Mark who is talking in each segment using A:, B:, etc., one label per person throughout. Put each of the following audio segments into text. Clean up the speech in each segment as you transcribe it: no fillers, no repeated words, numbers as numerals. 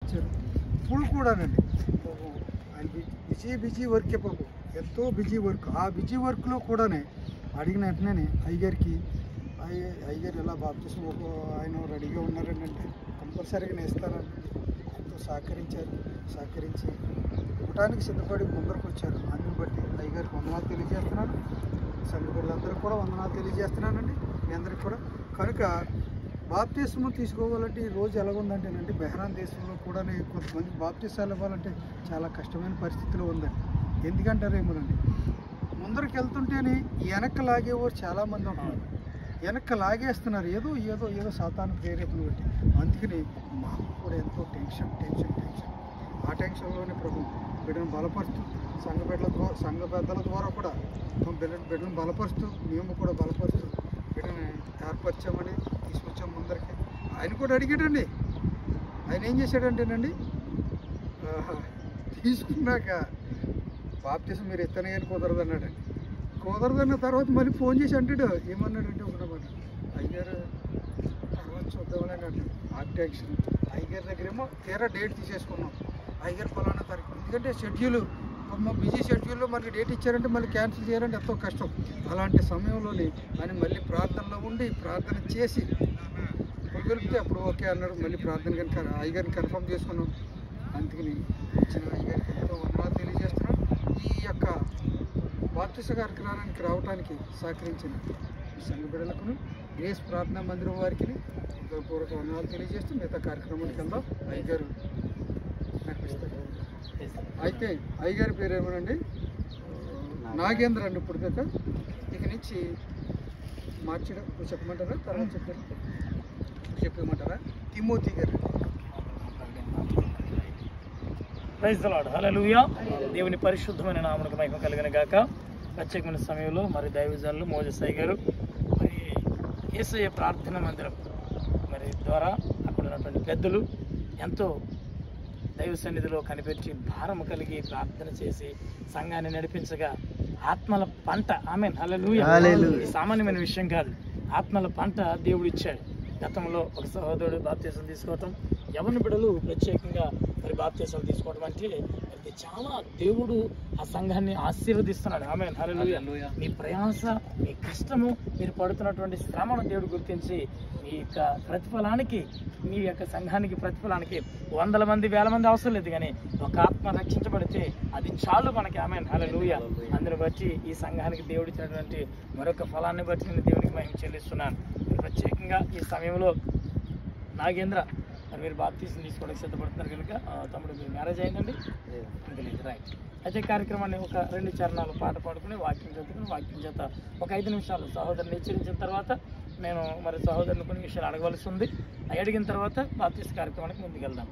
A: ఇచ్చారు. ఇప్పుడు కూడానండి ఆయన బిజీ వర్కే పాపం, ఎంతో బిజీ వర్క్. ఆ బిజీ వర్క్లో కూడానే అడిగిన వెంటనే అయ్యగారికి అయ్యగారు ఇలా బాప్తిసం ఆయన రెడీగా ఉన్నారండి అంటే కంపల్సరీగా నేను ఇస్తానని ఎంతో సహకరించి ఇవ్వడానికి సిద్ధపడి ముందరకు వచ్చారు. అందుని బట్టి అయ్యగారికి వందనాలు తెలియజేస్తున్నాను. సంఘ బిడ్డలందరూ కూడా వందనాలు తెలియజేస్తున్నానండి మీ అందరికి కూడా. కనుక బాప్తిస్మం తీసుకోవాలంటే ఈ రోజు ఎలాగుందంటేనండి, బెహ్రాన్ దేశంలో కూడా కొంతమంది బాప్తిసాలు ఇవ్వాలంటే చాలా కష్టమైన పరిస్థితిలో ఉందండి. ఎందుకంటారేమోనండి, ముందరికి వెళ్తుంటేనే వెనక్కి లాగేవారు చాలామంది ఉంటున్నారు, వెనక్కి లాగేస్తున్నారు ఏదో సాతాను ప్రేరేపణ బట్టి. అందుకని మాకు కూడా ఎంతో టెన్షన్. ఆ టెన్షన్లోనే ప్రభు బిడ్డను బలపరుస్తూ సంఘ పెద్దల ద్వారా కూడా బిడ్డను బలపరుస్తూ మేము కూడా బలపరుస్తూ బిడ్డని ఏర్పరచామని తీసుకొచ్చాము ముందరికి. ఆయన కూడా అడిగాడండి. ఆయన ఏం చేశాడంటేనండి, తీసుకున్నాక బాప్తిసం మీరు ఎత్తనని కుదరదన్నాడండి. కుదరదన్న తర్వాత మళ్ళీ ఫోన్ చేసి అంటాడు, ఏమన్నాడంటే ఒకటమాట, అయ్యారు తర్వాత చూద్దామని అంటాడు. ఆ టెన్షన్. అయ్యగారి దగ్గరేమో తీరా డేట్ తీసేసుకున్నాం, అయ్యగారు ఫలానా తారీఖు. ఎందుకంటే షెడ్యూల్ మా బిజీ షెడ్యూల్లో మనకి డేట్ ఇచ్చారంటే మళ్ళీ క్యాన్సిల్ చేయాలంటే ఎంతో కష్టం. అలాంటి సమయంలోని ఆయన మళ్ళీ ప్రార్థనలో ఉండి ప్రార్థన చేసి దొరికితే అప్పుడు ఓకే అన్నాడు. మళ్ళీ ప్రార్థన కనుక అయ్యగారిని కన్ఫర్మ్ చేసుకున్నాం. అందుకని వచ్చిన అయ్యగారికి ఎంతో వందనాలు తెలియజేస్తున్నాం. ఈ యొక్క బాప్తిస కార్యక్రమానికి రావడానికి సహకరించిన సంఘ బిడ్డలకు గ్రేస్ ప్రార్థనా మందిరం వారికి పూర్వక వందనాలు తెలియజేస్తూ మిగతా కార్యక్రమానికి వెళ్దాం. అయ్యగారు నడిపిస్తారు. అయితే అయ్యగారి పేరు ఏమోనండి, నాగేంద్ర అండి. ఇప్పుడు దాకా ఇక నుంచి మార్చడం చెప్పమంటారా, తర్వాత చెప్పమంటారా? తిమోతి గారు.
B: Praise the Lord. హల్లెలూయా. దేవుని పరిశుద్ధమైన నామమునకు మహిమ కలుగును గాక. ప్రత్యేకమైన సమయంలో మరి దైవజనులు మోజెస్ గారు మరి యేసయ్య ప్రార్థన మందిరం మరి ద్వారా అక్కడ ఉన్నటువంటి పెద్దలు ఎంతో దైవ సన్నిధిలో కనిపెట్టి భారము కలిగి ప్రార్థన చేసి సంఘాన్ని నడిపించగా ఆత్మల పంట, ఆమేన్, హల్లెలూయా, సామాన్యమైన విషయం కాదు. ఆత్మల పంట దేవుడు ఇచ్చాడు. గతంలో ఒక సహోదరుడు బాప్తిసం తీసుకోవటం, యవన బిడ్డలు ప్రత్యేకంగా మరి బాప్తిసం తీసుకోవడం అంటే అది చాలా దేవుడు ఆ సంఘాన్ని ఆశీర్వదిస్తున్నాడు. ఆమేన్, హల్లెలూయా. మీ ప్రయాస, మీ కష్టము, మీరు పడుతున్నటువంటి శ్రమను దేవుడు గుర్తించి మీ యొక్క ప్రతిఫలానికి, మీ యొక్క సంఘానికి ప్రతిఫలానికి 100 మంది 1000 మంది అవసరం లేదు, కానీ ఒక ఆత్మ రక్షించబడితే అది చాలు మనకి. ఆమేన్, హల్లెలూయా. అందుని బట్టి ఈ సంఘానికి దేవుడు ఇచ్చినటువంటి మరొక ఫలాన్ని బట్టి నేను దేవునికి మహిమ చెల్లిస్తున్నాను. ప్రత్యేకంగా ఈ సమయంలో నాగేంద్ర మరి మీరు బాప్తిసం తీసుకోవడానికి సిద్ధపడుతున్నారు కనుక తమ్ముడు మీరు మ్యారేజ్ అయిందండి? ఇంకా లేదు, రైట్. అయితే కార్యక్రమాన్ని ఒక 2 చరణాలు పాట పాడుకుని వాక్యం చేత ఒక 5 నిమిషాలు సహోదరుని హెచ్చరించిన తర్వాత నేను మరి సహోదరుని కొన్ని విషయాలు అడగవలసి ఉంది. అడిగిన తర్వాత బాప్తిస్మ కార్యక్రమానికి ముందుకెళ్దాం.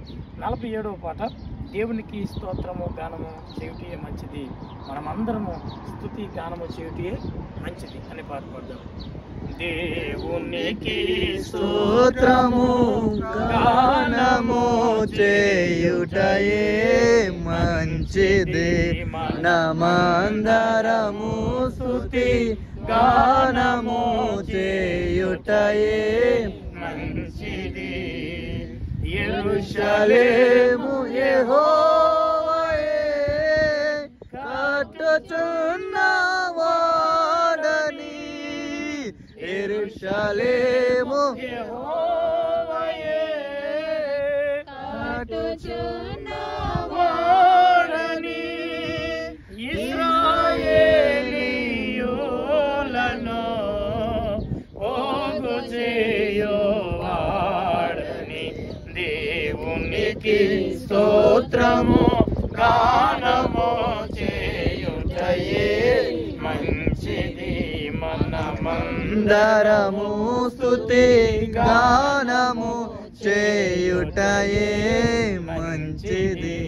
B: 47వ పాట, దేవునికి స్తోత్రము గానము చేయుటియే మంచిది, మనమందరము స్తుతి గానము చేయుటియే మంచిది అని పాట పాడదాం. దేవునికి
C: స్తోత్రము గానము చేయుటయే మంచిది, మనమందరము స్తుతి గానము చేయుటయే
B: మంచిది.
C: యెరూషలేము యెహోవాయే కట్టుచున్నవాడని, యెరూషలేము
B: యెహోవాయే కట్టుచున్నవాడని, ఇశ్రాయేలీయులను పోగు చేయువాడని, దేవునికి స్తోత్రము గానము చేయుటయే మంచిది,
C: మనమందరము స్తుతి గానము చేయుటయే మంచిది.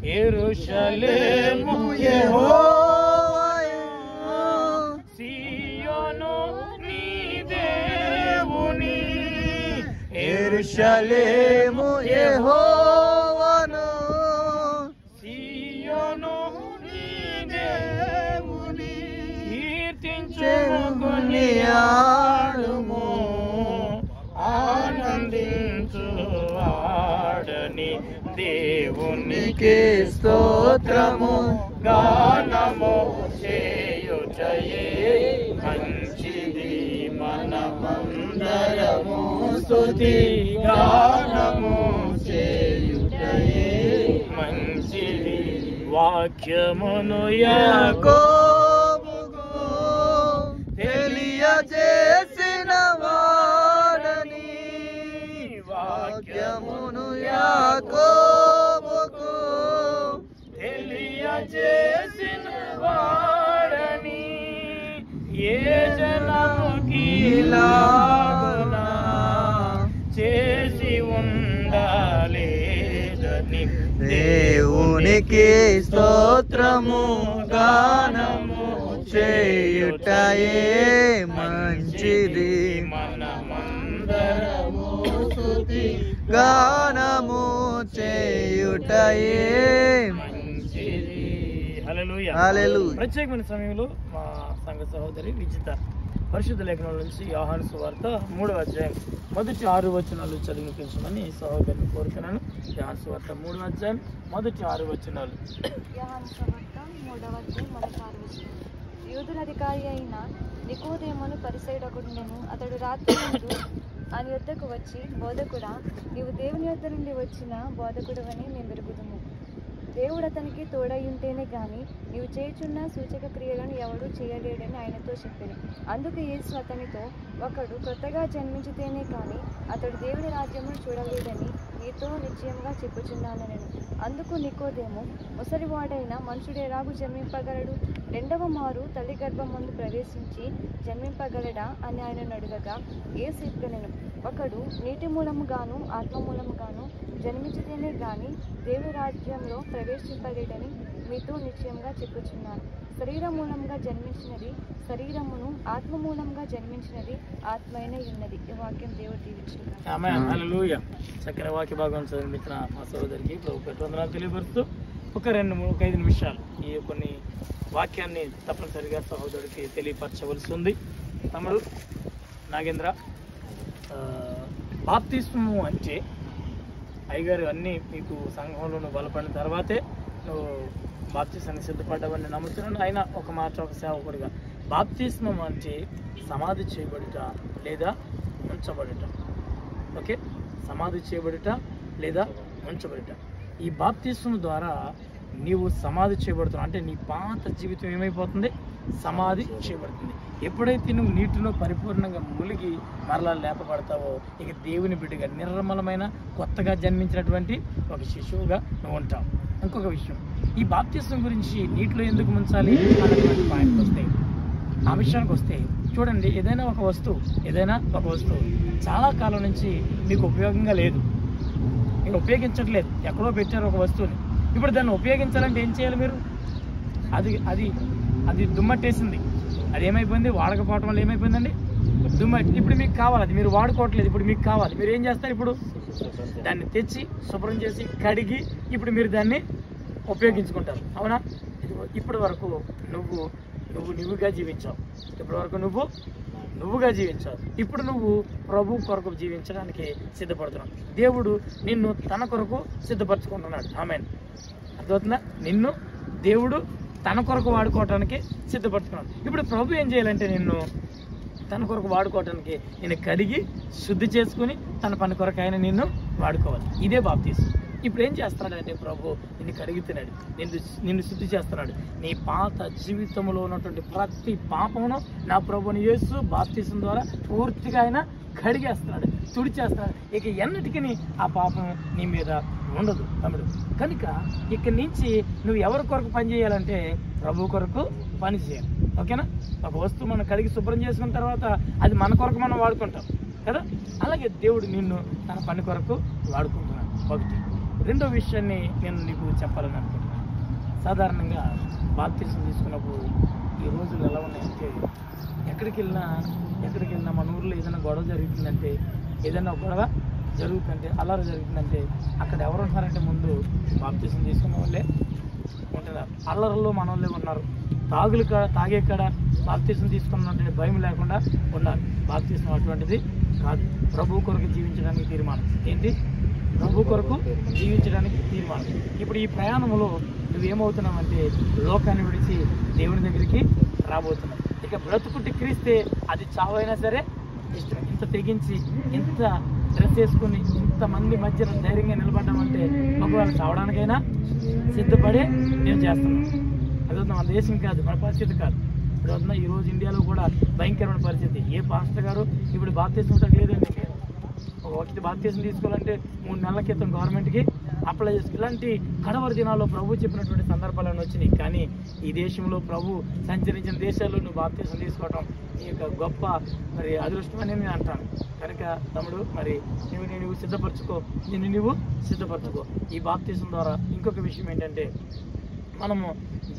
B: యెరూషలేము యెహోవాయే, సీయోను నీ దేవుని,
C: యెరూషలేము యెహోవాను,
B: సీయోను నీ దేవుని,
C: కీర్తించుకొని
B: ఆడుము, ఆనందించు ఆడని, నీ దేవునికి స్తోత్రము గానము చేయుటయే మంచిది. మనమందరము స్తుతి గానము చేయుటయే మంచిది. వాక్యమును
C: యాకోబుకు తెలియజేసిన వాడని, వాక్యమును యాకోబుకు
B: తెలియజేసిన వాడని, ఏ జనముకిలాగునా చేసి ఉండాలేదని
C: దేవునికి స్తోత్రము గానము చేయుటయే మంచిది.
B: మనమందరము స్తుతి
C: గానము చేయుటయే
B: మంచిది. హల్లెలూయా.
C: హల్లెలూయా.
B: ప్రత్యేకమైన సమయంలో మా సంఘ సహోదరి విజిత పరిశుద్ధ లేఖనం నుంచి యోహాను సువార్త 3వ అధ్యాయం మొదటి 6 వచనాలు చదివించమని సహోదరిని కోరుతున్నాను. యోహాను సువార్త 3వ అధ్యాయం మొదటి 6 వచనాలు.
D: యోహాను సువార్త 3వ అధ్యాయం మొదటి 6 వచనం. యూదుల అధికారి అయిన నికోదేమును పరిసయ్యుడొకడుండెను. అతడు రాత్రి ముందు ఆయన యొద్దకు వచ్చి, బోధకుడా, నీవు దేవుని యొద్ద నుండి వచ్చిన బోధకుడవని మేము ఎరుగుదుము. దేవుడు అతనికి తోడయ్యుంటేనే గాని నీవు చేయుచున్న సూచక క్రియలను ఎవడూ చేయలేడని ఆయనతో చెప్పాను. అందుకు యేసు అతనితో, ఒకడు కొత్తగా జన్మించితేనే కానీ అతడు దేవుని రాజ్యమును చూడలేడని నీతో నిశ్చయంగా చెప్పుచున్నాను నేను. అందుకు నికోదేము, ముసలివాడైన మనుషుడు ఎలాగూ జన్మింపగలడు? రెండవ మారు తల్లి గర్భమందు ప్రవేశించి జన్మింపగలడా అని ఆయనను అడుగగా యేసు ఇట్లనెను, ఒకడు నీటి మూలముగాను ఆత్మ మూలముగాను జన్మించితేనే గాని దేవుని రాజ్యంలో ప్రవేశింపలేడని మీతో నిశ్చయంగా చెప్పుచున్నాను. శరీర మూలంగా జన్మించినది శరీరమును, ఆత్మ మూలంగా జన్మించినది ఆత్మైనై ఉన్నది. ఈ వాక్యం దేవుడు దీవించును.
B: ఆమేన్. హల్లెలూయా. చక్కని వాక్య భాగం చదివించిన మా సహోదరికి ప్రభువుకి వందనాలు తెలియపరుస్తూ ఒక 5 నిమిషాలు ఈ కొన్ని వాక్యాన్ని తప్పనిసరిగా సహోదరుడికి తెలియపరచవలసి ఉంది. తమ్ముడు నాగేంద్ర, బాప్తిస్మము అంటే అయ్యగారు అన్నీ మీకు సంఘంలో నువ్వు బలపడిన తర్వాతే నువ్వు బాప్తిస్మాన్ని సిద్ధపడ్డావని నమ్ముతున్నాను. అయినా ఒక మాట, ఒక సేవకుడిగా, బాప్తిస్మం అంటే సమాధి చేయబడుట లేదా ఉంచబడుట. ఓకే, సమాధి చేయబడుట లేదా ఉంచబడుట. ఈ బాప్తిస్మం ద్వారా నీవు సమాధి చేయబడుతున్నావు అంటే నీ పాత జీవితం ఏమైపోతుంది? సమాధి చేయబడుతుంది. ఎప్పుడైతే నువ్వు నీటిలో పరిపూర్ణంగా మునిగి మరలా లేపబడతావో ఇక దేవుని బిడ్డగా నిర్మలమైన కొత్తగా జన్మించినటువంటి ఒక శిశువుగా నువ్వు ఉంటావు. ఇంకొక విషయం, ఈ బాప్తిస్మం గురించి నీటిలో ఎందుకు ముంచాలి అన్నటువంటి పాయింట్ వస్తే, ఆ విషయానికి వస్తే చూడండి, ఏదైనా ఒక వస్తువు చాలా కాలం నుంచి మీకు ఉపయోగంగా లేదు, మీరు ఉపయోగించట్లేదు, ఎక్కడో పెట్టారు ఒక వస్తువుని. ఇప్పుడు దాన్ని ఉపయోగించాలంటే ఏం చేయాలి మీరు? అది దుమ్మట్టేసింది, అది ఏమైపోయింది? వాడకపోవటం వల్ల ఏమైపోయిందండి? దుమ్మట్టి. ఇప్పుడు మీకు కావాలి, అది మీరు వాడుకోవట్లేదు, ఇప్పుడు మీకు కావాలి, మీరు ఏం చేస్తారు? ఇప్పుడు దాన్ని తెచ్చి శుభ్రం చేసి కడిగి ఇప్పుడు మీరు దాన్ని ఉపయోగించుకుంటారు. అవునా? ఇప్పటి వరకు నువ్వుగా జీవించావు, ఇప్పటి వరకు నువ్వుగా జీవించావు. ఇప్పుడు నువ్వు ప్రభు కొరకు జీవించడానికి సిద్ధపడుతున్నావు. దేవుడు నిన్ను తన కొరకు సిద్ధపరచుకుంటున్నాడు. ఆమేన్. అర్థమవుతుందా? నిన్ను దేవుడు తన కొరకు వాడుకోవటానికి సిద్ధపరచుకున్నాడు. ఇప్పుడు ప్రభు ఏం చేయాలంటే నిన్ను తన కొరకు వాడుకోవటానికి నేను కడిగి శుద్ధి చేసుకుని తన పని కొరకు ఆయన నిన్ను వాడుకోవాలి. ఇదే బాప్తిస్మం. ఇప్పుడు ఏం చేస్తున్నాడంటే ప్రభు నిన్ను కడుగుతున్నాడు, నిన్ను శుద్ధి చేస్తున్నాడు. నీ పాత జీవితంలో ఉన్నటువంటి ప్రతి పాపమును నా ప్రభుని యేసు బాప్తిస్మం ద్వారా పూర్తిగా ఆయన కడిగేస్తున్నాడు, తుడిచేస్తున్నాడు. ఇక ఎన్నటికీ ఆ పాపం నీ మీద ఉండదు తమ్ముడు. కనుక ఇక్కడి నుంచి నువ్వు ఎవరి కొరకు పని చేయాలంటే ప్రభు కొరకు పని చేయాలి. ఓకేనా? ఒక వస్తువు మనం కడిగి శుభ్రం చేసుకున్న తర్వాత అది మన కొరకు మనం వాడుకుంటాం కదా, అలాగే దేవుడు నిన్ను తన పని కొరకు వాడుకుంటున్నాడు. ఒకటి. రెండో విషయాన్ని నేను నీకు చెప్పాలని అనుకుంటున్నాను. సాధారణంగా బాప్తిస్మం తీసుకున్నప్పుడు ఈ రోజులు ఎలా ఉన్నాయంటే, ఎక్కడికి వెళ్ళినా మన ఊర్లో ఏదైనా గొడవ జరుగుతుందంటే, ఏదైనా గొడవ జరుగుతుందంటే, అల్లరి జరుగుతుందంటే అక్కడ ఎవరు ఉన్నారంటే ముందు బాప్తిస్మం తీసుకున్న వాళ్ళే ఉంటున్నారు. అల్లరిలో మన వాళ్ళే ఉన్నారు. తాగే కాడ బాప్తిస్మం తీసుకున్నటువంటి భయం లేకుండా ఉండాలి. బాప్తిస్మం అటువంటిది కాదు. ప్రభు కొరకు జీవించడానికి తీర్మానం ఏంటి? ప్రభు కొరకు జీవించడానికి తీర్మానం. ఇప్పుడు ఈ ప్రయాణంలో నువ్వేమవుతున్నావంటే లోకాన్ని విడిచి దేవుని దగ్గరికి రాబోతున్నావు. ఇక బ్రతుకుట్టి క్రీస్తే అది చావైనా సరే ఇష్టం. ఇంత తెగించి ఇంత డ్రెస్ వేసుకుని ఇంతమంది మధ్యలో ధైర్యంగా నిలబడ్డామంటే ఒకవేళ చావడానికైనా సిద్ధపడే నేను చేస్తున్నాను. అది మన దేశం కాదు, మన పరిస్థితి కాదు. ఇప్పుడు వద్ద ఈరోజు ఇండియాలో కూడా భయంకరమైన పరిస్థితి. ఏ పాస్టర్ గారు ఇప్పుడు బాప్తిజం లేదండి. ఒకటి బాప్తిజం తీసుకోవాలంటే 3 నెలల క్రితం గవర్నమెంట్కి అప్లై చేసి ఇలాంటి కడవరి దినాల్లో ప్రభు చెప్పినటువంటి సందర్భాలను వచ్చినాయి. కానీ ఈ దేశంలో ప్రభు సంచరించిన దేశాల్లో నువ్వు బాప్తిజం తీసుకోవటం నీ యొక్క గొప్ప మరి అదృష్టం అని నేను అంటాను. కనుక తమ్ముడు మరి నువ్వు సిద్ధపరచుకో, నువ్వు సిద్ధపరచుకో. ఈ బాప్తిజం ద్వారా ఇంకొక విషయం ఏంటంటే మనము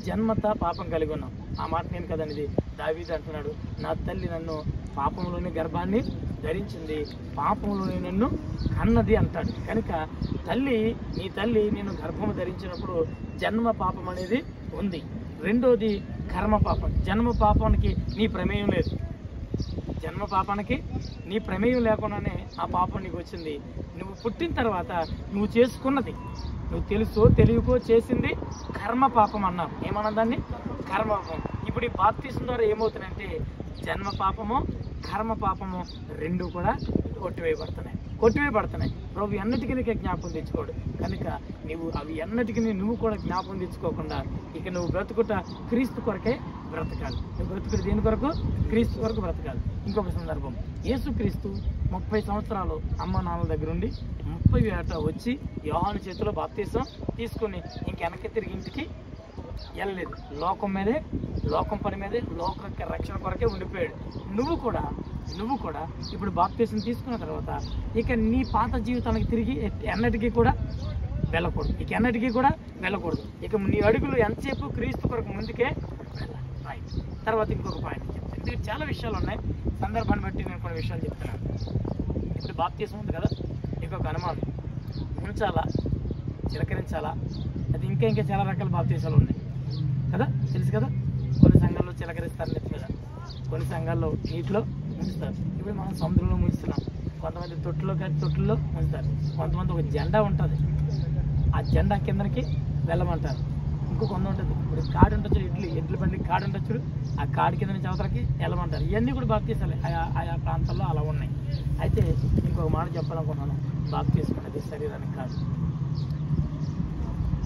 B: జన్మత పాపం కలిగి ఉన్నాం. ఆ మాట నేను కదండి, దావీదు అంటున్నాడు, నా తల్లి నన్ను పాపంలోని గర్భాన్ని ధరించింది, పాపంలోని నన్ను కన్నది అంటాడు. కనుక నీ తల్లి నేను గర్భము ధరించినప్పుడు జన్మ పాపం అనేది ఉంది. రెండోది కర్మ పాపం. జన్మ పాపానికి నీ ప్రమేయం లేదు. జన్మ పాపానికి నీ ప్రమేయం లేకుండానే ఆ పాపం నీకు వచ్చింది. నువ్వు పుట్టిన తర్వాత నువ్వు చేసుకున్నది, నువ్వు తెలుసో తెలియకో చేసింది కర్మ పాపం అన్నాం. ఏమన్నా దాన్ని? కర్మ పాపం. ఇప్పుడు ఈ బాప్తిజం ద్వారా ఏమవుతుందంటే జన్మ పాపము కర్మ పాపము రెండు కూడా కొట్టివేయబడుతున్నాయి. ప్రభు ఎన్నటికీ నీకు జ్ఞాపకం తెచ్చుకోడు. కనుక అవి ఎన్నటికీ నువ్వు కూడా జ్ఞాపకం తెచ్చుకోకుండా ఇక నువ్వు బ్రతుకుట క్రీస్తు కొరకే బ్రతకాలి. నువ్వు బ్రతుకుడు దేని కొరకు? క్రీస్తు కొరకు బ్రతకాలి. ఇంకొక సందర్భం, యేసుక్రీస్తు 30 సంవత్సరాలు అమ్మ నాన్నల దగ్గర ఉండి 30 ఏట వచ్చి యోహాను చేతిలో బాప్తిజం తీసుకుని వెనక్కి తిరిగి ఇంటికి వెళ్ళలేదు. లోకం పని మీదే లోక రక్షణ కొరకే ఉండిపోయాడు. నువ్వు కూడా ఇప్పుడు బాప్తిజం తీసుకున్న తర్వాత ఇక నీ పాత జీవితానికి తిరిగి ఎన్నటికీ కూడా వెళ్ళకూడదు. ఇక నీ అడుగులు ఎంతసేపు క్రీస్తు కొరకు ముందుకే వెళ్ళాలి. రైట్. తర్వాత ఇంకొక పాయింట్ చెప్తాను. ఇది చాలా విషయాలు ఉన్నాయి, సందర్భాన్ని బట్టి నేను కొన్ని విషయాలు చెప్తున్నాను. ఇప్పుడు బాప్తిజం ఉంది కదా, ఇంకొక అనుమానం, ఉంచాలా, చిలకరించాలా, అది ఇంకా చాలా రకాల బాప్తిజాలు ఉన్నాయి కదా, తెలుసు కదా. కొన్ని సంఘాల్లో చిలకరిస్తారు నెత్తి మీద, కొన్ని సంఘాల్లో నీటిలో ముంచుతారు. ఇప్పుడు మనం సముద్రంలో ముంచుతున్నాం. కొంతమంది తొట్టుల్లో ముంచుతారు. కొంతమంది ఒక జెండా ఉంటుంది, ఆ జెండా కిందకి వెళ్ళమంటారు. కొంత ఉంటుంది, ఇప్పుడు కాడు ఉంటుంది, ఎడ్ల బండి కాడు ఉంటుంది, ఆ కాడు కింద నుంచి అవతలకి వెళ్ళమంటారు. ఇవన్నీ కూడా బాప్తిజాలే, ఆయా ప్రాంతాల్లో అలా ఉన్నాయి. అయితే ఇంకొక మాట చెప్పాలనుకున్నాను, బాప్తిజం అనేది శరీరానికి కాదు.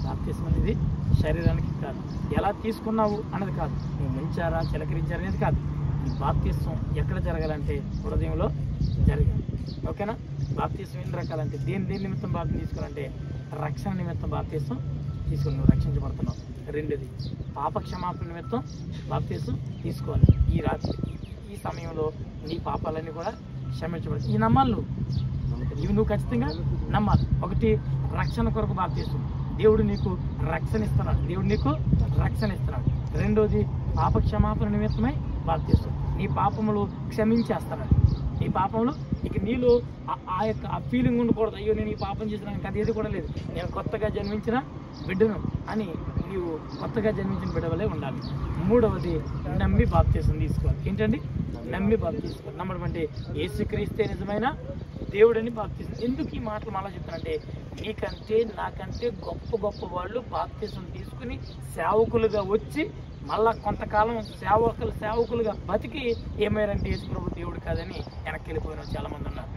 B: బాప్తిజం అనేది శరీరానికి కాదు. ఎలా తీసుకున్నావు అన్నది కాదు, నువ్వు ముంచారా చిలకరించారా అనేది కాదు. ఈ బాప్తిజం ఎక్కడ జరగాలంటే హృదయంలో జరగాలి. ఓకేనా? బాప్తిజం ఎన్ని రకాలంటే దేని నిమిత్తం బాప్తిజం తీసుకోవాలంటే రక్షణ నిమిత్తం బాప్తిజం తీసుకుని నువ్వు రక్షించబడుతున్నావు. రెండోది పాప క్షమాపణ నిమిత్తం బాప్తిజం తీసుకోవాలి. ఈ రాత్రి ఈ సమయంలో నీ పాపాలన్నీ కూడా క్షమించబడతాయి. ఈ నమ్మాలి, ఇవి నువ్వు ఖచ్చితంగా నమ్మాలి. ఒకటి, రక్షణ కొరకు బాప్తిజం, దేవుడు నీకు రక్షణ ఇస్తున్నాడు. రెండోది పాప క్షమాపణ నిమిత్తమై బాప్తిజం, నీ పాపములు క్షమించేస్తున్నాడు. నీ పాపములు ఇక నీలో ఆ ఫీలింగ్ ఉండకూడదు, అయ్యో నేను ఈ పాపం చేసినాను, అది ఏది కూడా లేదు, నేను కొత్తగా జన్మించిన బిడ్డను అని నీవు కొత్తగా జన్మించిన బిడ్డ వల్లే ఉండాలి. మూడవది నమ్మి బాప్తిజం తీసుకోవాలి. ఏంటండి? నమ్మి బాప్తిజం తీసుకోవాలి. నమ్మడం అంటే యేసుక్రీస్తే నిజమైన దేవుడని బాప్తిజం. ఎందుకు ఈ మాటలు మళ్ళీ చెప్తానంటే నీకంటే నాకంటే గొప్ప వాళ్ళు బాప్తిజం తీసుకుని సేవకులుగా వచ్చి మళ్ళా కొంతకాలం సేవకులుగా బతికి ఏమైరంటే యేసు ప్రభు దేవుడు కాదని వెనక్కి వెళ్ళిపోయిన చాలా మంది ఉన్నారు.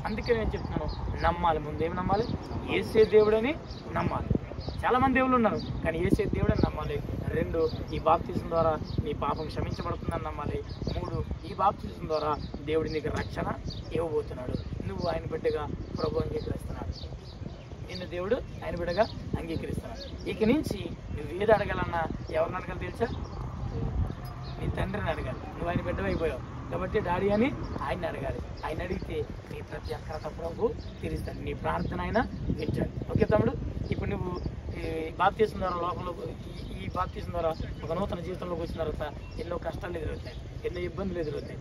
B: అందుకే నేను చెప్తున్నాను, నమ్మాలి. ముందేమి నమ్మాలి? యేసే దేవుడని నమ్మాలి. చాలా మంది దేవుళ్ళు ఉన్నారు, కానీ యేసే దేవుడని నమ్మాలి. 2, ఈ బాప్తిజం ద్వారా నీ పాపం క్షమించబడుతుందని నమ్మాలి. 3, ఈ బాప్తిజం ద్వారా దేవుడు నీకు రక్షణ ఇవ్వబోతున్నాడు. నువ్వు ఆయన బిడ్డగా ప్రభు అంగీకరిస్తున్నాడు. నిన్ను దేవుడు ఆయన బిడ్డగా అంగీకరిస్తున్నాడు. ఇక నుంచి నువ్వు ఏది అడగాలన్నా ఎవరిని అడగాలి తెలుసా? నీ తండ్రిని అడగాలి. నువ్వు ఆయన బిడ్డ అయిపోయావు కాబట్టి డాడీ అని ఆయన్ని అడగాలి. ఆయన అడిగితే నీ ప్రతి అక్రత ప్రభు తీరుస్తాడు, నీ ప్రార్థన ఆయన వింటాడు. ఓకే తమ్ముడు, ఇప్పుడు నువ్వు బాప్తిజం ద్వారా లోకంలో ఈ బాప్తిజం ద్వారా ఒక నూతన జీవితంలోకి వచ్చిన తర్వాత ఎన్నో కష్టాలు ఎదురవుతాయి, ఎన్నో ఇబ్బందులు ఎదురవుతాయి,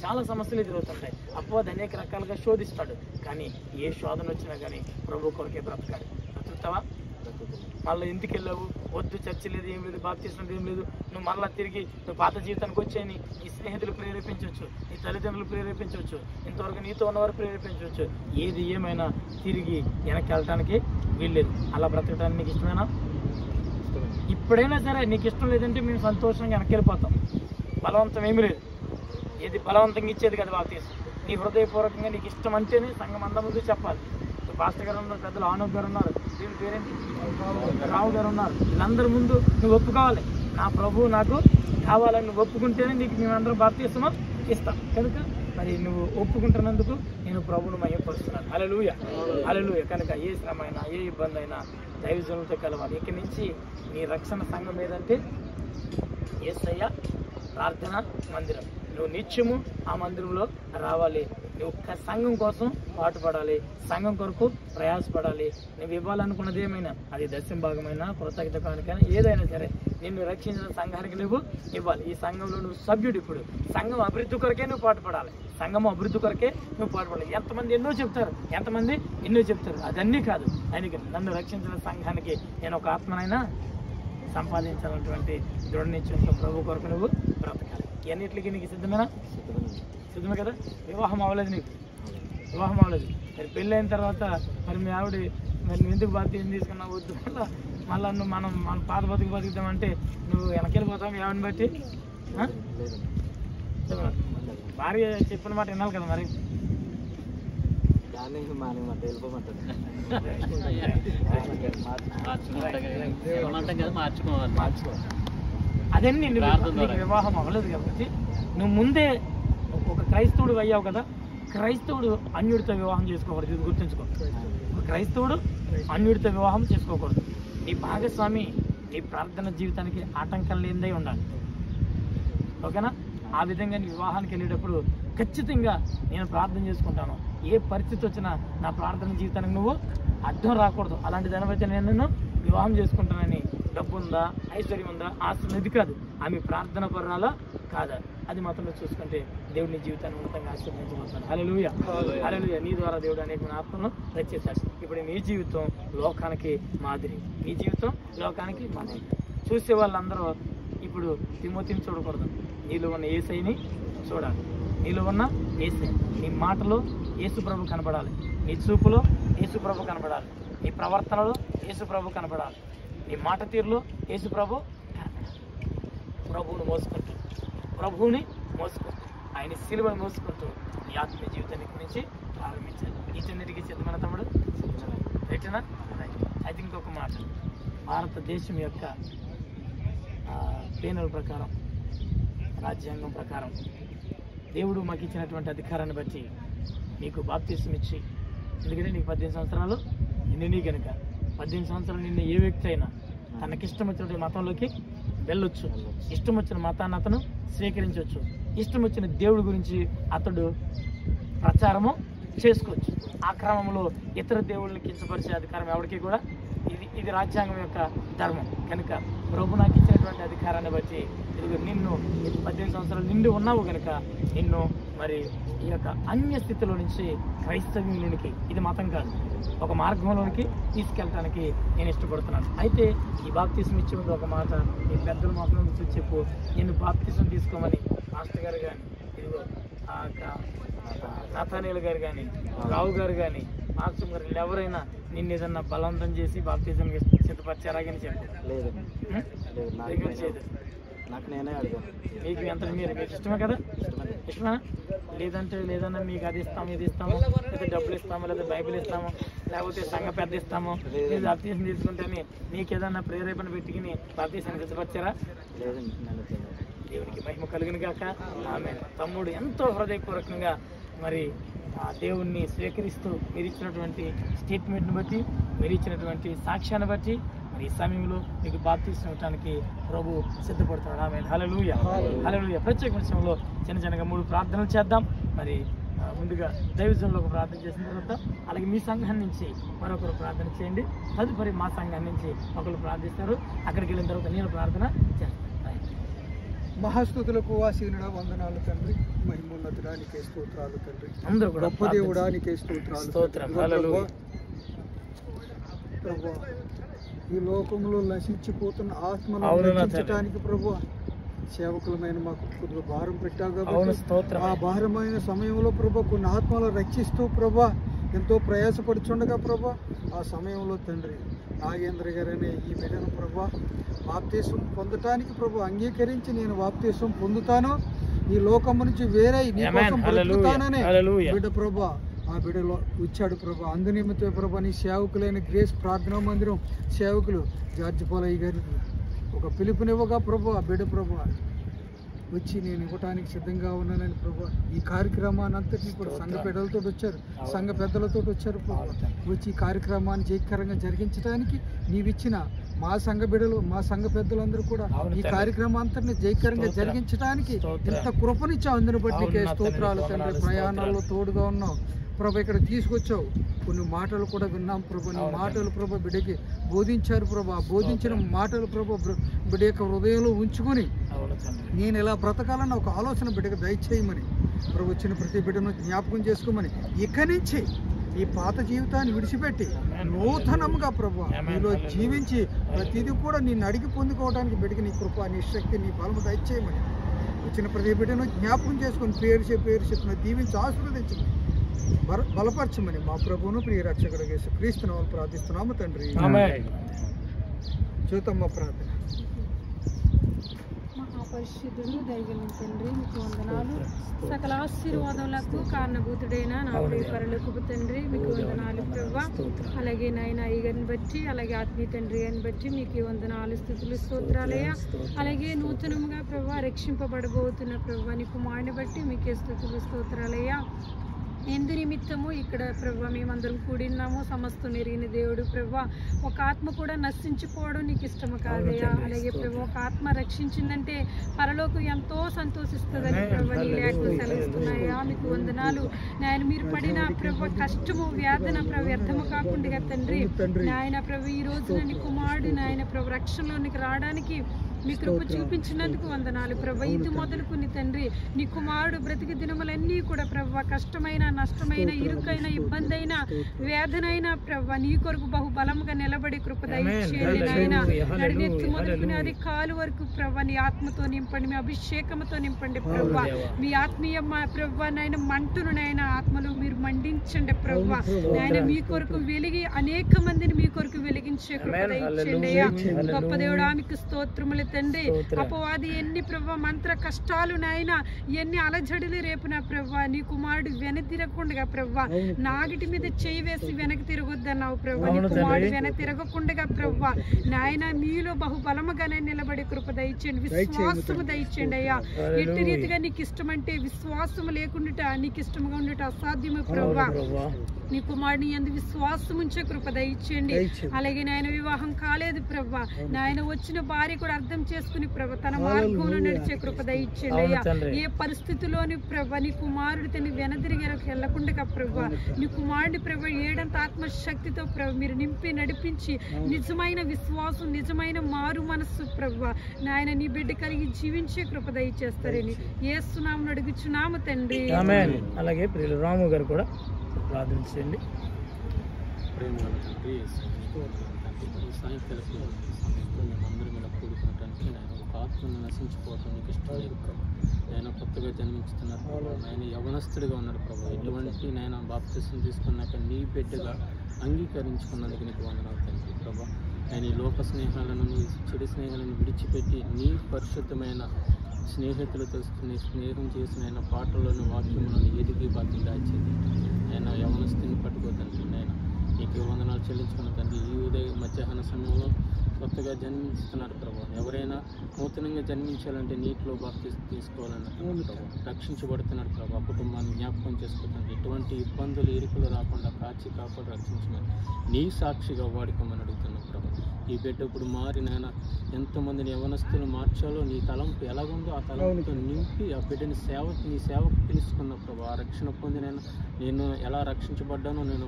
B: చాలా సమస్యలు ఎదురవుతుంటాయి. అపవాది అనేక రకాలుగా శోధిస్తాడు. కానీ ఏ శోధన వచ్చినా కానీ ప్రభు కొరకే బ్రతకాలి. బ్రతుకుతావా? మళ్ళీ ఎందుకు వెళ్ళావు, వద్దు, చర్చ లేదు, ఏం లేదు, బాప్తిసం ఏం లేదు, నువ్వు మళ్ళీ తిరిగి నువ్వు పాత జీవితానికి వచ్చాయని నీ స్నేహితులు ప్రేరేపించవచ్చు, నీ తల్లిదండ్రులు ప్రేరేపించవచ్చు, ఇంతవరకు నీతో ఉన్నవారు ప్రేరేపించవచ్చు. ఏది ఏమైనా తిరిగి వెనక్కి వెళ్ళటానికి వీల్లేదు. అలా బ్రతకడానికి నీకు ఇష్టమేనా? ఇప్పుడైనా సరే నీకు ఇష్టం లేదంటే మేము సంతోషంగా వెనక్కి వెళ్ళిపోతాం. బలవంతం ఏమీ లేదు. ఏది బలవంతంగా ఇచ్చేది కదా బాప్తిసం. నీ హృదయపూర్వకంగా నీకు ఇష్టం అంటేనే సంఘం అందరి ముందు చెప్పాలి. పాస్టర్ గారు ఉన్నారు, పెద్దలు ఆనోక్ గారు ఉన్నారు, దీని పేరేంటి, రావు గారు ఉన్నారు. వీళ్ళందరి ముందు నువ్వు ఒప్పుకోవాలి. నా ప్రభువు నాకు కావాలని నువ్వు ఒప్పుకుంటేనే నీకు మేమందరం బాప్తిసము ఇస్తాం. కనుక మరి నువ్వు ఒప్పుకుంటున్నందుకు నేను ప్రభువును మహిమపరుస్తున్నాను. హల్లెలూయా, హల్లెలూయా. కనుక ఏ శ్రమ అయినా, ఏ ఇబ్బంది అయినా దైవజనులతో కలవాలి. ఇక్కడి నుంచి నీ రక్షణ సంఘం ఏదంటే యేసయ్య ప్రార్థన మందిరం. నువ్వు నిత్యము ఆ మందిరంలో రావాలి. నువ్వు సంఘం కోసం పాటుపడాలి, సంఘం కొరకు ప్రయాసపడాలి. నువ్వు ఇవ్వాలనుకున్నది ఏమైనా, అది దశమ భాగమైనా, కృతజ్ఞత కానుకైనా, ఏదైనా సరే నిన్ను రక్షించిన సంఘానికి నువ్వు ఇవ్వాలి. ఈ సంఘంలో నువ్వు సభ్యుడు. ఇప్పుడు సంఘం అభివృద్ధి కొరకే నువ్వు పాటుపడాలి. సంఘం అభివృద్ధి కొరకే నువ్వు పాటుపడాలి. ఎంతమంది ఎన్నో చెప్తారు, ఎంతమంది ఎన్నో చెప్తారు. అదన్నీ కాదు. ఆయనకి నన్ను రక్షించిన సంఘానికి నేను ఒక ఆత్మనైనా సంపాదించాలన్నటువంటి దృఢ నిశ్చయంతో ప్రభు కొరకు నువ్వు బ్రతకాలి. ఇవన్నిటికి నీకు సిద్ధమేనా? సిద్ధమే కదా. వివాహం అవ్వలేదు, నీకు వివాహం అవ్వలేదు. మరి పెళ్ళి అయిన తర్వాత మరి మీ ఆవిడ మరి నువ్వు ఎందుకు బాధ్యత తీసుకున్నావు, వద్దు, మళ్ళీ నువ్వు మన పాత బతుకుదామంటే నువ్వు వెనకెళ్ళిపోతావు మీ ఆవిడని బట్టి. భార్య చెప్పిన మాట వినాలి కదా. మరి అదన్నీ నీకు వివాహం అవ్వలేదు కాబట్టి నువ్వు ముందే ఒక క్రైస్తవుడు అయ్యావు కదా. క్రైస్తవుడు అన్యుడితో వివాహం చేసుకోకూడదు. ఇది గుర్తుంచుకో. ఒక క్రైస్తవుడు అన్యుడితో వివాహం చేసుకోకూడదు. నీ భాగస్వామి నీ ప్రార్థన జీవితానికి ఆటంకం లేనిదై ఉండాలి. ఓకేనా? ఆ విధంగా నీ వివాహానికి వెళ్ళేటప్పుడు ఖచ్చితంగా నేను ప్రార్థన చేసుకుంటాను, ఏ పరిస్థితి వచ్చినా నా ప్రార్థన జీవితానికి నువ్వు అడ్డం రాకూడదు. అలాంటి దానివైతే నేను నిన్ను వివాహం చేసుకుంటానని డబ్బు ఉందా, ఐశ్వర్యం ఉందా, ఆస్తులు, ఇది కాదు. ఆమె ప్రార్థన పర్రాలా కాదా, అది మాత్రమే చూసుకుంటే దేవుడి జీవితాన్ని ఉన్నతంగా ఆశీర్వదించబోతున్నాను. హల్లెలూయా, హల్లెలూయా. నీ ద్వారా దేవుడు అనేక ఆత్మలను రక్షిస్తాడు. ఇప్పుడు నీ జీవితం లోకానికి మాదిరి, నీ జీవితం లోకానికి మాదిరి. చూసే వాళ్ళందరూ ఇప్పుడు తిమోతిని చూడకూడదు, నీలో ఉన్న యేసయ్యని చూడాలి. నీలో ఉన్న యేసయ్య, నీ మాటలో యేసుప్రభు కనబడాలి, నీ చూపులో యేసుప్రభు కనబడాలి, నీ ప్రవర్తనలో యేసుప్రభు కనబడాలి, నీ మాట తీరులో యేసుప్రభు ప్రభువును మోసుకుంటూ, ప్రభువుని మోసుకుంటూ, ఆయన సిలువను మోసుకుంటూ నీ ఆత్మీయ జీవితాన్ని నుంచి ప్రారంభించాలి. వీటన్నిటికీ సిద్ధమైన తమ్ముడు రైటేనా? అయితే ఇంకొక మాట, భారతదేశం యొక్క పేనల ప్రకారం, రాజ్యాంగం ప్రకారం దేవుడు మాకు ఇచ్చినటువంటి అధికారాన్ని బట్టి నీకు బాప్తిసం ఇచ్చి, ఎందుకంటే నీకు 18 సంవత్సరాలు నిండి కనుక 18 సంవత్సరాలు నిన్న ఏ వ్యక్తి అయినా తనకిష్టం వచ్చినటువంటి మతంలోకి వెళ్ళొచ్చు, ఇష్టం వచ్చిన మతాన్ని అతను స్వీకరించవచ్చు, ఇష్టం వచ్చిన దేవుడి గురించి అతడు ప్రచారము చేసుకోవచ్చు. ఆ క్రమంలో ఇతర దేవుళ్ళని కించపరిచే అధికారం ఎవరికి కూడా ఇది రాజ్యాంగం యొక్క ధర్మం. కనుక ప్రభు నాకు ఇచ్చినటువంటి అధికారాన్ని బట్టి ఇది నిన్ను 18 సంవత్సరాలు నిండి ఉన్నావు కనుక నిన్ను మరి ఈ యొక్క అన్య స్థితిలో నుంచి క్రైస్తవ్యంలోనికి, ఇది మతం కాదు, ఒక మార్గంలోనికి తీసుకెళ్ళడానికి నేను ఇష్టపడుతున్నాను. అయితే ఈ బాప్తిసం ఇచ్చే ముందు ఒక మాట ఈ పెద్దల మాత్రం చెప్పు, నేను బాప్తిసం తీసుకోమని మాస్టర్ గారు కానీ, ఇదిగో నాథానీయులు గారు కానీ, రావు గారు కానీ, మాస్టర్ గారు ఎవరైనా నిన్ను ఏదన్నా బలవంతం చేసి బాప్తిజం సిద్ధపరిచారా కానీ చెప్పు. లేదు, నాకు నేనే అడిగాను. మీకు ఎంత మీకు ఇష్టమే కదా? ఇష్టమా? లేదంటే లేదన్నా మీకు అది ఇస్తాము, ఇది ఇస్తాము, లేదా డబ్బులు ఇస్తాము, లేదా బైబిల్ ఇస్తాము, లేకపోతే సంఘ పెద్ద ఇస్తాము, మీరు బాప్తిజం తీసుకుంటే మీకు ఏదన్నా ప్రేరేపణ పెట్టుకుని బాప్తిజాన్ని సిద్ధపరిచారా? లేదండి. దేవునికి మహిమ కలుగును గాక. ఆమె తమ్ముడు ఎంతో హృదయపూర్వకంగా మరి ఆ దేవుణ్ణి స్వీకరిస్తూ మీరు ఇచ్చినటువంటి స్టేట్మెంట్ని బట్టి, మీరు ఇచ్చినటువంటి సాక్ష్యాన్ని బట్టి మరి ఈ సమయంలో మీకు బాప్తిసం ఇవ్వడానికి ప్రభు సిద్ధపడుతున్నాడు. ఆమె హల్లెలూయా, హల్లెలూయా. ప్రత్యేక విషయంలో చిన్నగా 3 ప్రార్థనలు చేద్దాం. మరి ముందుగా దైవజనులు ఒక ప్రార్థన చేసిన తర్వాత అలాగే మీ సంఘాన్ని నుంచి మరొకరు ప్రార్థన చేయండి. తదుపరి మా సంఘాన్ని నుంచి ఒకరు ప్రార్థిస్తారు. అక్కడికి వెళ్ళిన తర్వాత నేను ప్రార్థన చేస్తాను.
A: మహాస్తుతులకు వాసీనుడా వందనాలు తండ్రి, మహిమోన్నతుడా నీకే స్తోత్రాలు తండ్రి,
B: అందరూ కూడా
A: గొప్ప దేవుడా నీకే స్తోత్రాలు.
B: స్తోత్రం. హల్లెలూయా.
A: ప్రభువా ఈ లోకంలో నశించిపోతున్న ఆత్మను
B: అవును నా
A: రక్షించడానికి ప్రభు సేవకులమైన మాకు కొద్దిగా భారం పెట్టావు
B: అవును
A: కాబట్టి
B: స్తోత్రం
A: ఆ భారమైన సమయంలో ప్రభు కొన్ని ఆత్మలు రక్షిస్తూ ప్రభు ఎంతో ప్రయాసపడుచుండగా ప్రభు ఆ సమయంలో తండ్రి నాగేంద్ర గారనే ఈ బిడ్డను ప్రభు బాప్తీసం పొందటానికి ప్రభు అంగీకరించి నేను బాప్తీసం పొందుతాను, ఈ లోకం నుంచి వేరే నీ కోసం బ్రతుకుతానని బిడ్డ ప్రభు ఆ బిడ్డలో వచ్చాడు ప్రభు. అందునిమిత్తే ప్రభు నీ సేవకులైన గ్రేస్ ప్రార్థనా మందిరం సేవకులు జార్జ్ పోలయ్య గారికి ఒక పిలుపునివ్వగా ప్రభు ఆ బిడ్డ ప్రభు వచ్చి నేను ఇవ్వటానికి సిద్ధంగా ఉన్నానని ప్రభు ఈ కార్యక్రమాన్ని అంతటినీ కూడా సంఘ పెద్దలతో వచ్చారు, సంఘ పెద్దలతో వచ్చారు ప్రభు. వచ్చి ఈ కార్యక్రమాన్ని జయకరంగా జరిగించడానికి నీవిచ్చిన మా సంఘ బిడ్డలు మా సంఘ పెద్దలందరూ కూడా ఈ కార్యక్రమం అంతటిని జయకరంగా జరిగించడానికి ఎంత కృపనిచ్చావు, అందుని బట్టి నీకే స్తోత్రాలు తండ్రి. ప్రయాణాల్లో తోడుగా ఉన్నావు ప్రభు, ఇక్కడ తీసుకొచ్చావు, కొన్ని మాటలు కూడా విన్నాం ప్రభు. నీ మాటలు ప్రభు బిడ్డకి బోధించారు ప్రభు. ఆ బోధించిన మాటలు ప్రభు బిడ్డ యొక్క హృదయంలో ఉంచుకొని నేను ఎలా బ్రతకాలన్న ఒక ఆలోచన బిడ్డకు దయచేయమని ప్రభు. వచ్చిన ప్రతి బిడ్డను జ్ఞాపకం చేసుకోమని ఇక్కడి నుంచి ఈ పాత జీవితాన్ని విడిచిపెట్టి నూతనముగా ప్రభు నీలో జీవించి ప్రతిదీ కూడా నిన్ను అడిగి పొందుకోవడానికి బిడ్డకి నీ కృప నీ శక్తి నీ బలము దయచేయమని వచ్చిన ప్రతి బిడ్డను జ్ఞాపకం చేసుకొని పేరు చెప్పిన దీవించి ఆశీర్వదించమని బలపరచమని మా ప్రభువును ప్రియ రక్షకుడు యేసు క్రీస్తు నామమున ప్రార్థిస్తున్నాము తండ్రి. చూతమ్మ ప్రార్థన.
E: మహాపరిశుద్ధుడు దయగలిగిన తండ్రి మీకు వందనాలు. సకల ఆశీర్వాదములకు కారణభూతుడైన నా ప్రియ పరలోకపు తండ్రి మీకు వందనాలు ప్రభువా. అలాగే నాయన అయ్యగారిని బట్టి అలాగే ఆత్మీయ తండ్రి అని బట్టి మీకు వందనాలు స్తుతులు స్తోత్రాలయ్యా. అలాగే నూతనముగా ప్రభువా రక్షింపబడబోతున్న ప్రభువా నీ కుమారుని బట్టి మీకే స్తుతులు స్తోత్రాలయ్యా. ఎందు నిమిత్తము ఇక్కడ ప్రభు మేమందరం కూడినాము సమస్తం ఎరిగిన దేవుడు ప్రభు. ఒక ఆత్మ కూడా నశించిపోవడం నీకు ఇష్టము కాదయ్యా. అలాగే ప్రభు ఒక ఆత్మ రక్షించిందంటే పరలోకం ఎంతో సంతోషిస్తుందని ప్రభు నీ లేఖలు సెలవిస్తున్నాయా. మీకు వందనాలు నాయన. మీరు పడిన ప్రభు కష్టము వేదన ప్రభు వ్యర్థము కాకుండా తండ్రి నాయన ప్రభు ఈ రోజున నీ కుమారుడు నాయన ప్రభు రక్షణలోనికి రావడానికి మీ కృప చూపించినందుకు వందనాలు ప్రభు. ఇది మొదలుకుని తండ్రి నీ కుమారుడు బ్రతికి దినములన్నీ కూడా ప్రభు కష్టమైన నష్టమైన ఇరుకైన ఇబ్బంది అయిన వేదనైన ప్రభు నీ కొరకు బహుబలముగా నిలబడి కృప దయచేయండి నాయన. నడినెత్తు మొదలుకుని అది కాలు వరకు ప్రభు నీ ఆత్మతో నింపండి, మీ అభిషేకంతో నింపండి ప్రభు. మీ ఆత్మీయ ప్రభు నాయన మంటును నాయన ఆత్మలు మీరు మండించండి ప్రభు నాయన. మీ కొరకు వెలిగి అనేక మందిని మీ కొరకు వెలిగించే కృప దయచేయండి అయ్యా. గొప్ప దేవుడా మీకు స్తోత్రములు తండ్రి. అపవాది ఎన్ని ప్రభు మంత్ర కష్టాలు నాయన ఎన్ని అలజడులు రేపున ప్రభు నీ కుమారుడు వెనతిరగకుండా ప్రభు నాగిటి మీద చేయి వేసి వెనక్కి తిరగొద్దన్నావు ప్రభు. నీ కుమారుడు వెన తిరగకుండా ప్రభు నాయన మీలో బహుబలముగానే నిలబడి కృప దయచేయండి, విశ్వాసము దయచేయండి అయ్యా. ఎట్టి రీతిగా నీకు ఇష్టమంటే విశ్వాసము లేకుండా నీకు ఇష్టముగా ఉండట అసాధ్యము ప్రభు. నీ కుమారుని యందు విశ్వాసం ఉంచే కృప దయచేయండి. అలాగే నాయన వివాహం కాలేదు ప్రభు నాయన వచ్చిన భార్య కూడా అర్థం చేసుకుని ప్రభు తన మార్గంలో నడిచే కృప దయచేయండి అయ్యా. ఏ పరిస్థితిలోని ప్రభు నీ కుమారుడు తన వెనదిరిగి వెళ్ళకుండా ప్రభు నీ కుమారుడి ప్రభు ఏడంత ఆత్మశక్తితో ప్రభు మీరు నింపి నడిపించి నిజమైన విశ్వాసం నిజమైన మారు మనస్సు ప్రభు నాయన నీ బిడ్డ కలిగి జీవించే కృప దయచేస్తారని యేసు నామమున అడుగుచున్నాము తండ్రి.
B: అలాగే ప్రియులు రాము గారు కూడా ప్రార్థించండి.
F: మేమందరం ఇలా కూడుకోవటానికి నేను ఒక ఆత్మను నశించిపోవటం నీకు ఇష్టం లేదు ప్రభు. నేను కొత్తగా జన్మించుతున్నారు నేను యవనస్తుడిగా ఉన్నాడు ప్రభు. ఎటువంటి నేను బాప్తిసం తీసుకున్నాక నీ బిడ్డగా అంగీకరించుకున్నందుకు నీకు వందనాలు తండ్రి ప్రభు. నేను ఈ లోక స్నేహాలను చెడు స్నేహాలను విడిచిపెట్టి నీ పరిశుద్ధమైన స్నేహితులతో స్నేహం చేసిన పాటలను వాక్యములను ఎదిగి బాధ్యత దాచేది నేను యవనస్తుని పట్టుకోతండి. నేను నీకు వందనాలు చెల్లించుకున్న తండ్రి. ఈ ఉదయం మధ్యాహ్న సమయంలో కొత్తగా జన్మిస్తున్నారు ప్రభు. ఎవరైనా నూతనంగా జన్మించాలంటే నీటిలో బాప్తిసం తీసుకోవాలన్నారు ప్రభు. రక్షించబడుతున్నారు ప్రభు. ఆ కుటుంబాన్ని జ్ఞాపకం చేసుకుంటుంది. ఎటువంటి ఇబ్బందులు ఇరుకులు రాకుండా కాచి కాపాడు రక్షించమని నీ సాక్షిగా వాడుకోమని అడుగుతున్నావు ప్రభు. ఈ బిడ్డ ఇప్పుడు మారి నాయన ఎంతమందిని యవనస్తులు మార్చాలో నీ తలంపు ఎలాగుందో ఆ తలంపుతో నింపి ఆ బిడ్డని నీ సేవకు పిలుచుకున్న ప్రభు. ఆ రక్షణ పొంది నేను ఎలా రక్షించబడ్డానో నేను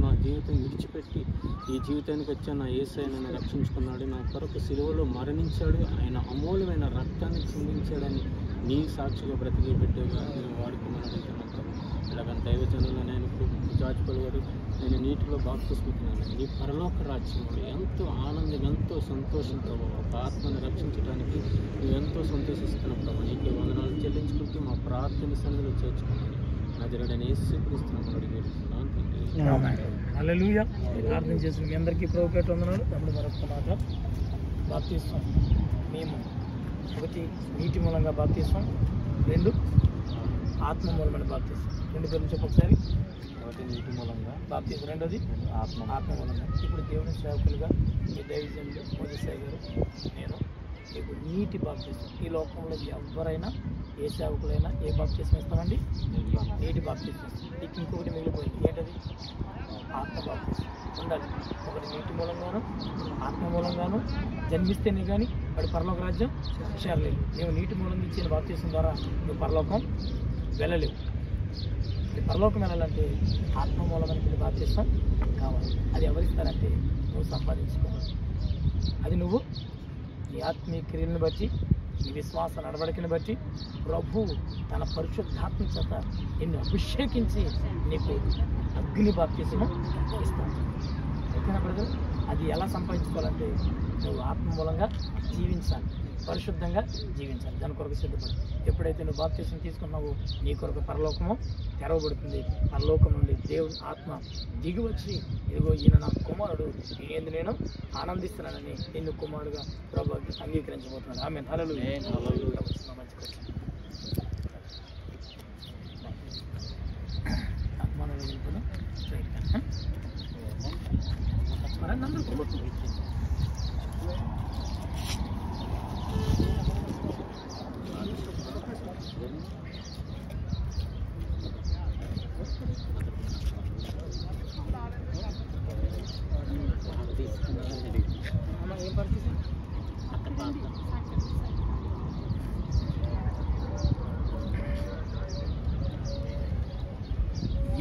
F: నా జీవితం విడిచిపెట్టి ఈ జీవితానికి వచ్చాను. నా యేసయ్య నన్ను రక్షించుకున్నాడు, నా కొరకు సిలువలో మరణించాడు, ఆయన అమూల్యమైన రక్తాన్ని చిందించాడని నీ సాక్షిగా బ్రతికే బిడ్డగా నేను వాడుకోమని అడుగుతున్నాను ప్రభు. ఇలాగ దైవజనులు నేను జార్జ్ పోల్ గారు నేను నీటిలో బాప్తిస్మిస్తున్నాను. నీ పరలోక రాజ్యంలో ఎంతో ఆనందం, ఎంతో సంతోషంతో ఒక ఆత్మను రక్షించడానికి నువ్వు ఎంతో సంతోషిస్తున్నావు ప్రభు. నీకే వందనాలు చెల్లించుకుంటూ మా ప్రార్థన సన్నిధిలో చేర్చుకున్నాను. నజరుడైన యేసుక్రీస్తునామములో అడిగి వేడుకుంటున్నాను తండ్రి.
B: హల్లెలూయా. ప్రార్థన చేసిన మీ అందరికీ ప్రభువుకి వందనాలు. తమ్ముడు మరొక మాట, బాప్తిస్వం మేము 1 నీటి మూలంగా బాప్తిస్వం, 2 ఆత్మ మూలమైన బాప్తిస్వం. 2 పేర్లు చెప్పు ఒకసారి.
F: 1 నీటి మూలంగా
B: బాప్తిస్వం, 2ది
F: ఆత్మ
B: మూలంగా. ఇప్పుడు దేవుని సేవకులుగా మీ దైవజనులు మోజేసాయి గారు, నేను మీకు నీటి బాప్తిస్వం. ఈ లోకంలో ఎవరైనా ఏ సేవకులైనా ఏ బాప్తిస్వం ఇస్తామండి? నీటి బాప్తిస్వం. నీకు ఇంకొకటి మిగిలిపోయింది, ఏంటది? ఆత్మ బాప్తిస్వం ఉండాలి. ఒకటి నీటి మూలంగాను ఆత్మ మూలంగాను జన్మిస్తేనే కానీ వాడి పరలోక రాజ్యం చేరలేదు. మేము నీటి మూలంగా ఇచ్చిన బాప్తిస్వం ద్వారా నువ్వు పరలోకం వెళ్ళలేవు. పరలోకం వెళ్ళాలంటే ఆత్మ మూలమైన బాప్తిస్వం కావాలి. అది ఎవరిస్తారంటే నువ్వు సంపాదించుకోవాలి. అది నువ్వు నీ ఆత్మీయ క్రియలను బట్టి, నీ విశ్వాస నడవడికను బట్టి ప్రభు తన పరిశుద్ధాత్మ చేత నిన్ను అభిషేకించి నీకు అగ్ని బాప్తిస్మం ఇస్తాడు. ఓకేనా బ్రదర్? అది ఎలా సంపాదించుకోవాలంటే నువ్వు ఆత్మ మూలంగా జీవించాలి, పరిశుద్ధంగా జీవించాలి. దాని కొరకు సిద్ధపడి ఎప్పుడైతే నువ్వు బాప్తిస్మం తీసుకున్నావో నీ కొరకు పరలోకము తెరవబడుతుంది. పరలోకం నుండి దేవుని ఆత్మ దిగి వచ్చి, ఇదిగో ఈయన నా కుమారుడు, ఈయన నేను ఆనందిస్తున్నానని నిన్ను కుమారుడుగా ప్రభు అంగీకరించబోతున్నాడు. ఆమేన్. హల్లెలూయా.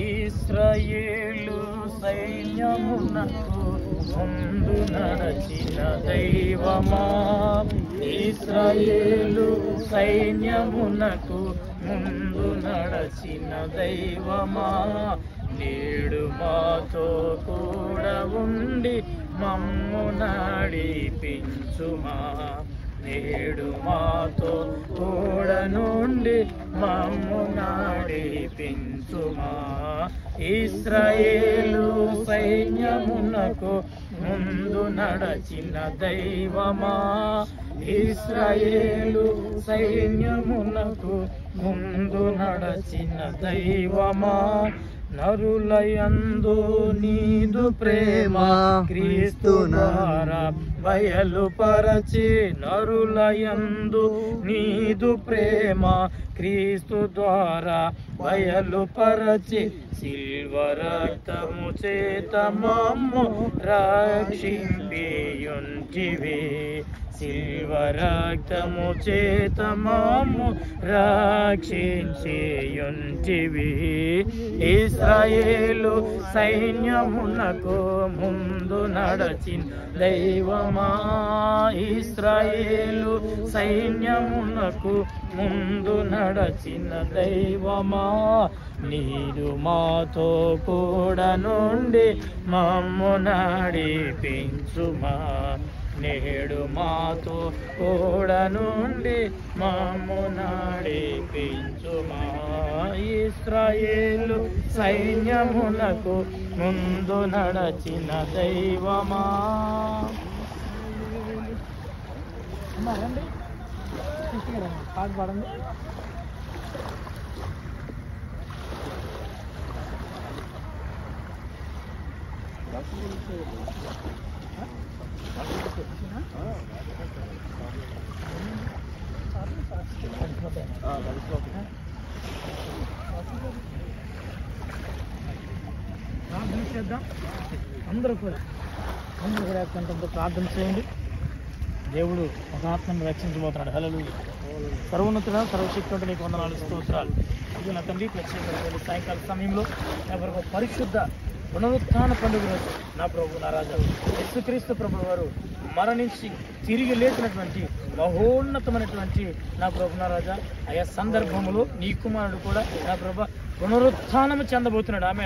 B: ఇశ్రాయేలు సైన్యమునకు ముందు నడచిన దైవమా, ఇశ్రాయేలు సైన్యమునకు ముందు నడచిన దైవమా, నేడు మాతో కూడా ఉండి మమ్ము నడిపించుమా, నేడు మాతో కూడా నుండి మమ్ము నడిపించుమా. ఇశ్రాయేలు సైన్యమునకు ముందు నడచిన దైవమా, ఇశ్రాయేలు సైన్యమునకు ముందు నడచిన దైవమా, నరులయందు నీదు ప్రేమ క్రీస్తు ద్వారా బయలుపరచి, నరులయందు నీదు ప్రేమ క్రీస్తు ద్వారా బయలుపరచి, సిల్వ రక్తము చేత మమ్ము రక్షింపియుంటివి, సిల్వ రక్తము చేత మమ్ము రక్షించియుంటివి. ఇశ్రాయేలు సైన్యమునకు ముందు నడచిన దైవమా, ఇశ్రాయేలు సైన్యమునకు ముందు నడచిన దైవమా, నీరు మాతో కూడా నుండి మమ్ము నడిపించుమా, నేడు మాతో కూడా నుండి మమ్ము నడిపించుమా. ఇశ్రాయేలు సైన్యమునకు ముందు నడచిన దైవమా. పాట పాడండి. ప్రార్థన చేద్దాం. అందరూ కూడా కంఠంతో ప్రార్థన చేయండి. దేవుడు ఒక ఆత్మను రక్షించబోతున్నాడు. హల్లెలూయా. సర్వోన్నతుడా, సర్వశక్తుడు నీకు వందనాలు, స్తోత్రాలు. ఇది నా తండ్రి ప్రత్యేక సాయంకాల సమయంలో ఎవరికి పరిశుద్ధ పునరుత్థాన పండుగ రోజు నా ప్రభు, నా రాజా యేసుక్రీస్తు ప్రభు వారు మరణించి తిరిగి లేచినటువంటి మహోన్నతమైనటువంటి నా ప్రభు, నా రాజా ఆయా సందర్భంలో నీ కుమారుడు కూడా నా ప్రభు పునరుత్థానము చెందబోతున్నాడు. ఆమె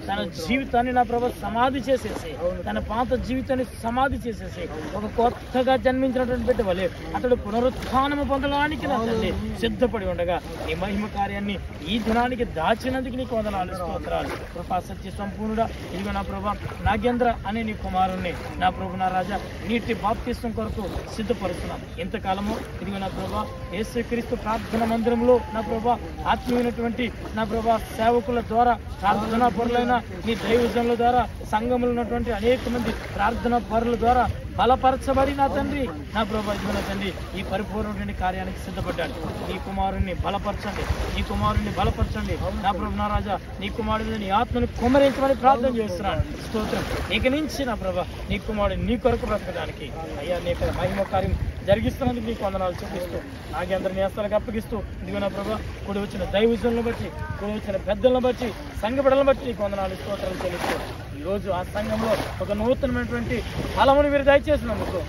B: తన జీవితాన్ని నా ప్రభు సమాధి చేసేసి, తన పాత జీవితాన్ని సమాధి చేసేసి ఒక కొత్తగా జన్మించినటువంటి బిడ్డ వలె అతడు పునరుత్థానము పొందడానికి నా తండ్రి సిద్ధపడి ఉండగా నీ మహిమ కార్యాన్ని ఈ దినానికి దాచినందుకు నీకు వందనాలు, స్తోత్రాలు. కృపా సత్య సంపూర్ణుడా, ఇదిగో నా ప్రభా నాగేంద్ర అనే నీ కుమారుణ్ణి నా ప్రభు నా రాజా నీటి బాప్తిస్వం కొరకు సిద్ధపరుస్తున్నాం. ఇంతకాలము ఇదిగో నా ప్రభా యేసుక్రీస్తు ప్రార్థన మందిరంలో నా ప్రభా ఆత్మీయమైనటువంటి నా ప్రభా సేవకుల ద్వారా, ప్రార్థనా పరులైన నీ దైవజనుల ద్వారా, సంఘములు ఉన్నటువంటి అనేక మంది ప్రార్థనా పరుల ద్వారా బలపరచబడి నా తండ్రి నా ప్రభా ఇదిగో నా తండ్రి ఈ పరిపూర్ణమైన కార్యానికి సిద్ధపడ్డాడు. నీ కుమారుణ్ణి బలపరచండి, నీ కుమారుణ్ణి బలపరచండి నా ప్రభు నా రాజా. నీ కుమారుని నీ ఆత్మను కుమ్మరించమని ప్రార్థన చేస్తున్నాను. స్తోత్రం. ఇక నుంచి నా ప్రభా నీ కుమారుడు నీ కొరకు బ్రతకడానికి అయ్యా నీ మహిమ కార్యం జరిగిస్తున్నందుకు నీకు వందనాలు చూపిస్తూ నాగేంద్రని హస్తాలకు అప్పగిస్తూ ఇదిగో నా ప్రభా కూడి వచ్చిన దైవజనులను బట్టి, కూడి వచ్చిన పెద్దలను బట్టి, సంఘ బిడ్డలను బట్టి నీకు వందనాలు, స్తోత్రాలు చెల్లిస్తూ ఈరోజు ఆ సంఘంలో ఒక నూతనమైనటువంటి ఫలమును మీరు దయచేసినందుకు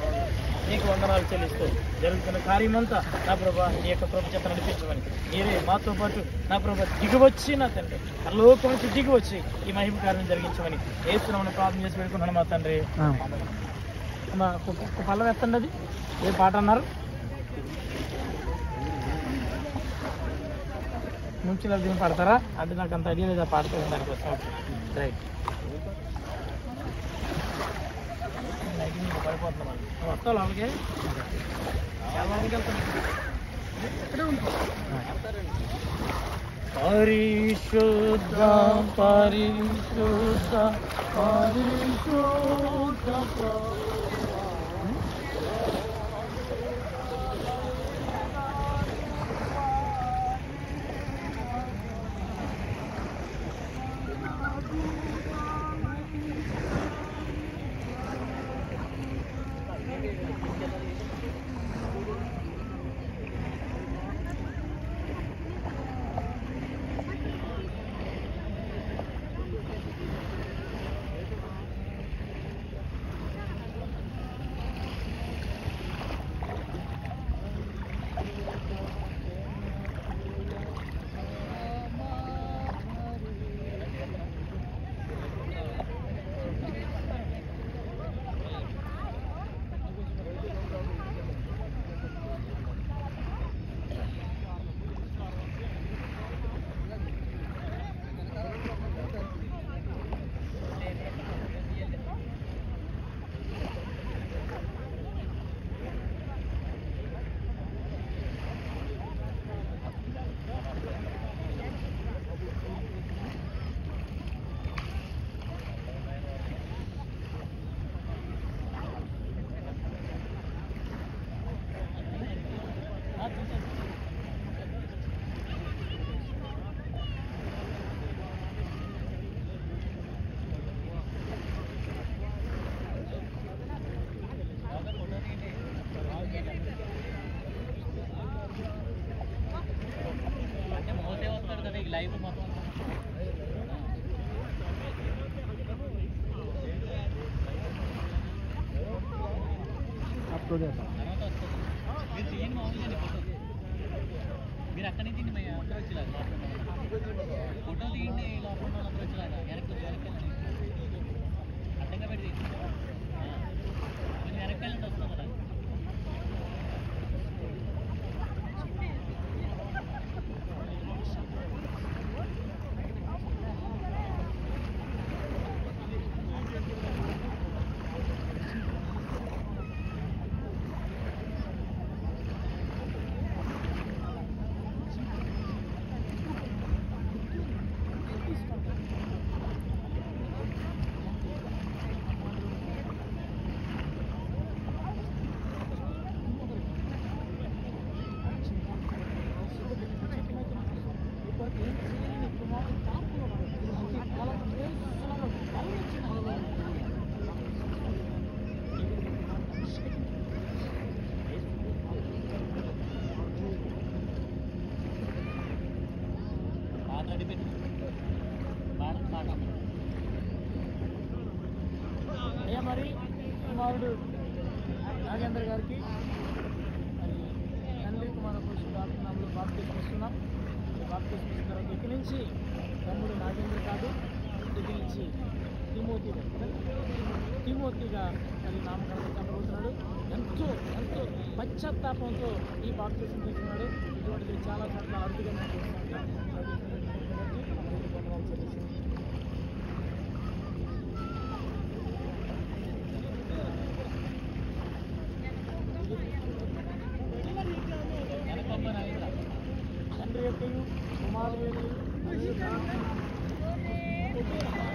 B: నీకు వందనాలు చెల్లిస్తూ జరుగుతున్న కార్యమంతా నా ప్రభా నీ యొక్క ప్రభు చేత నడిపించమని మీరే మాతో పాటు నా ప్రభా దిగివచ్చి నా తండ్రి పరలోకం నుంచి దిగివచ్చి ఈ మహిమ కార్యం జరిగించమని ఏసునామమున ప్రార్థన చేసి పెట్టుకున్నాను మా తండ్రి. ఒక పళ్ళ వేస్తండి. అది ఏ పాట అన్నారు? ముంచులో దీన్ని పడతారా? అంటే నాకు అంత ఐడియా లేదా పాడతారు దానికోసం. రైట్, పడిపోతున్నాం. వస్తావు లోపలికి? లోపలికి వెళ్తాను. ఎక్కడే ఉంటాం. పరిశుద్ధ పరిశుద్ధ పరిశుద్ధ లైవ్ మొత్తం అప్లోడ్ చేస్తాం. మీరు తీయండి మామూలుగా ఫోటో. మీరు అక్కడి నుంచి అందరూ వచ్చేలాగా ఫోటో తీయండి. లోపల అందరూ వచ్చేలాగా వెనక్కి అడ్డంగా పెట్టి కొంచెం వెనక్కి వెళ్ళండి. వస్తాం కదా. అయ్యా మరి కుమారుడు నాగేంద్ర గారికి మరి తండ్రి కుమార పురుషుడు ఆత్మనామములో బాప్తిస్మం ఇస్తున్నాం. బాప్తిస్మం ఇచ్చిన తర్వాత ఇక్కడి నుంచి తమ్ముడు నాగేంద్ర కాదు, ఇక్కడి నుంచి తిమోతిగా మరి నామకరణం చెప్పబోతున్నాడు. ఎంతో ఎంతో పశ్చాత్తాపంతో ఈ బాప్తిస్మం తీసుకున్నాడు. ఇటువంటిది చాలా చోట్ల అరుదుగా మనం చూస్తున్నాం. తండ్రి యొక్కయు కుమారుడు యొక్కయు